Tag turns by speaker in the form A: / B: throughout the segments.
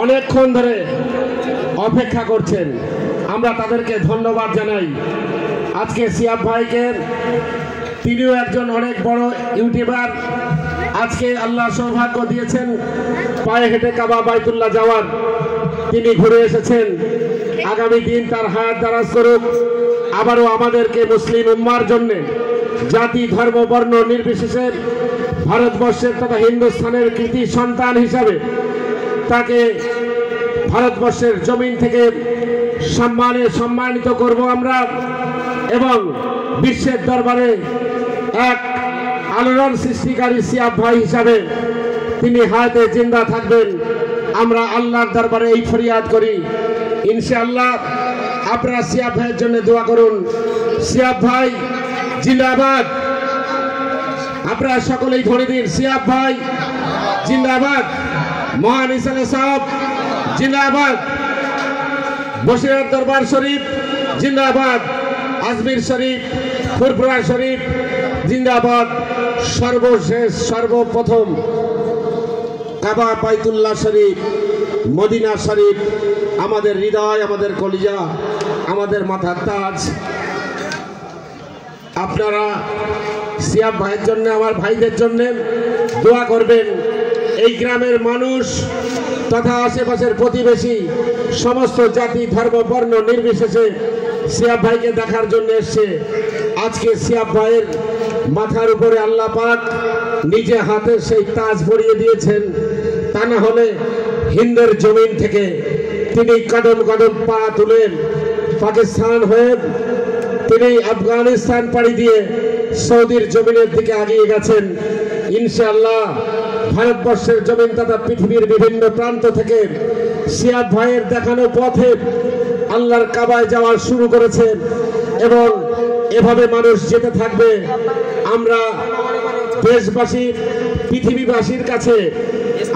A: অনেকক্ষণ ধরে অপেক্ষা করছেন, আমরা তাদেরকে ধন্যবাদ জানাই। আজকে সিয়াব ভাইকে, তিনিও একজন অনেক বড় ইউটিউবার। আজকে আল্লাহ সৌভাগ্য দিয়েছেন পায়ে হেঁটে কাবা বাইতুল্লাহ যাওয়ার, তিনি ঘুরে এসেছেন। আগামী দিন তার হায়াত দারাজ করুক। আবারও আমাদেরকে মুসলিম উম্মার জন্য জাতি ধর্ম বর্ণ নির্বিশেষে ভারতবর্ষের তথা হিন্দুস্তানের কৃতি সন্তান হিসাবে তাকে ভারতবর্ষের জমিন থেকে সম্মানিত করব আমরা, এবং বিশ্বের দরবারে এক আলোড়ন সৃষ্টিকারী সিয়াব ভাই হিসাবে তিনি হায়াতে জিন্দা থাকবেন। আমরা আল্লাহর দরবারে এই ফরিয়াদ করি। ইনশাআল্লাহ আপনারা সিয়াব ভাইয়ের জন্য দোয়া করুন। সিয়াব ভাই জিন্দাবাদ। আপনারা সকলেই ধরে দিন, সিয়াব ভাই জিন্দাবাদ, মহান ইসালে সাহেব জিন্দাবাদ, বসিরহাট দরবার শরীফ জিন্দাবাদ, আজমির শরীফ, ফুরফুরা শরীফ জিন্দাবাদ। সর্বশেষ সর্বপ্রথম কাবা বাইতুল্লাহ শরীফ, মদিনা শরীফ আমাদের হৃদয়, আমাদের কলিজা, আমাদের মাথার তাজ। আপনারা সিয়াব ভাইয়ের জন্য, আমার ভাইদের জন্য দোয়া করবেন। এই গ্রামের মানুষ তথা আশেপাশের প্রতিবেশী সমস্ত জাতি ধর্ম বর্ণ নির্বিশেষে সিয়াব ভাইকে দেখার জন্য এসছে। আজকে সিয়াব ভাইয়ের মাথার উপরে আল্লাহ পাক নিজে হাতে সেই তাজ পরিয়ে দিয়েছেন। তা না হলে হিন্দের জমিন থেকে তিনি কদম কদম পা তুলেন, পাকিস্তান হয়ে তিনি আফগানিস্তান পাড়ি দিয়ে সৌদির জমিনের দিকে এগিয়ে গেছেন। ইনশাআল্লাহ ভারতবর্ষের জমিন তথা পৃথিবীর বিভিন্ন প্রান্ত থেকে সিয়াব ভাইয়ের দেখানো পথে আল্লাহর কাবায় যাওয়া শুরু করেছেন, এবং এভাবে মানুষ যেতে থাকবে। আমরা দেশবাসী, পৃথিবীবাসীর কাছে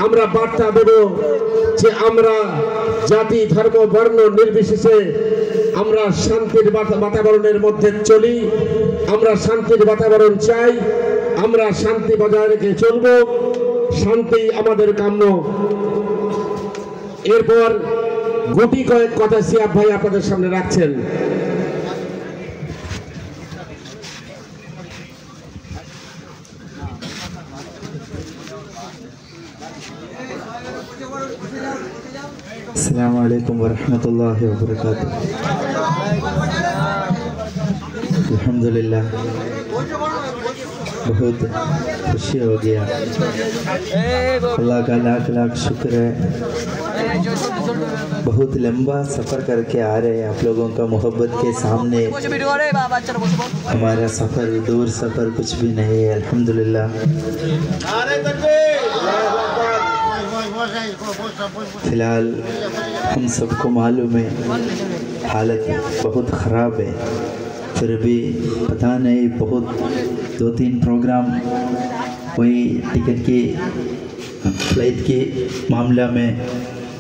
A: আমরা বার্তা দেব যে আমরা জাতি ধর্ম বর্ণ নির্বিশেষে আমরা শান্তির বাতাবরণের মধ্যে চলি। আমরা শান্তির বাতাবরণ চাই, আমরা শান্তি বজায় রেখে চলব, শান্তি আমাদের কাম্য। এরপর গুটি কয়েক কথা সিয়াব ভাই আপনাদের সামনে রাখছেন।
B: अस्सलामु अलैकुम वरहमतुल्लाहि वबरकातुहू। अल्हम्दुलिल्लाह, बहुत खुशी हो गया। अल्लाह का लाख लाख शुक्र है। बहुत लंबा सफ़र करके आ रहे हैं आप लोगों का मोहब्बत के सामने। हमारा सफ़र दूर सफ़र कुछ भी नहीं है, अल्हम्दुलिल्लाह। फिलहाल हम सबको मालूम है हालत बहुत ख़राब है, फिर भी पता नहीं, बहुत 2-3 प्रोग्राम वही टिकट की फ्लाइट के मामला में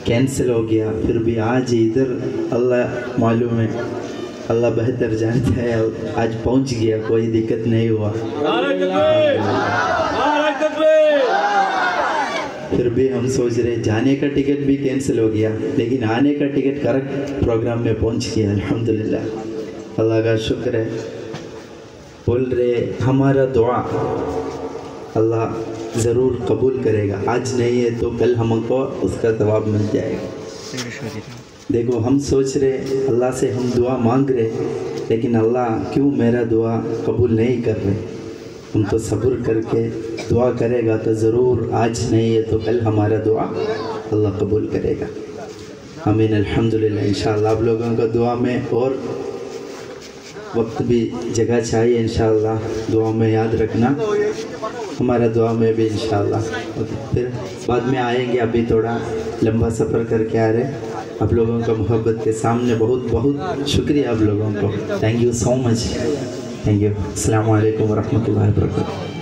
B: कैंसिल हो गया। फिर भी आज इधर अल्लाह मालूम है, अल्लाह बेहतर जानता है, आज पहुंच गया, कोई दिक्कत नहीं हुआ। फिर भी हम सोच रहे जाने का टिकट भी कैंसिल हो गया, लेकिन आने का टिकट करेक्ट प्रोग्राम में पहुंच गया, अल्हम्दुलिल्लाह। अल्लाह का शुक्र है। बोल रहे हमारा दुआ अल्लाह ज़रूर कबूल करेगा, आज नहीं है तो कल हमको उसका जवाब मिल जाएगा। देखो, हम सोच रहे अल्लाह से हम दुआ मांग रहे, लेकिन अल्लाह क्यों मेरा दुआ कबूल नहीं कर रहे। हम तो सब्र करके दुआ करेगा तो ज़रूर, आज नहीं है तो कल हमारा दुआ अल्लाह कबूल करेगा। आमीन, अल्हम्दुलिल्लाह। इंशाअल्लाह आप लोगों का दुआ में और वक्त भी जगह चाहिए, इंशाअल्लाह दुआ में याद रखना, हमारा दुआ में भी इंशाअल्लाह। फिर बाद में आएंगे, अभी थोड़ा लंबा सफ़र करके आ रहे आप लोगों का मोहब्बत के सामने। बहुत बहुत शुक्रिया आप लोगों को, thank you so much, thank you. अस्सलामु अलैकुम वरहमतुल्लाहि वबरकातुहू।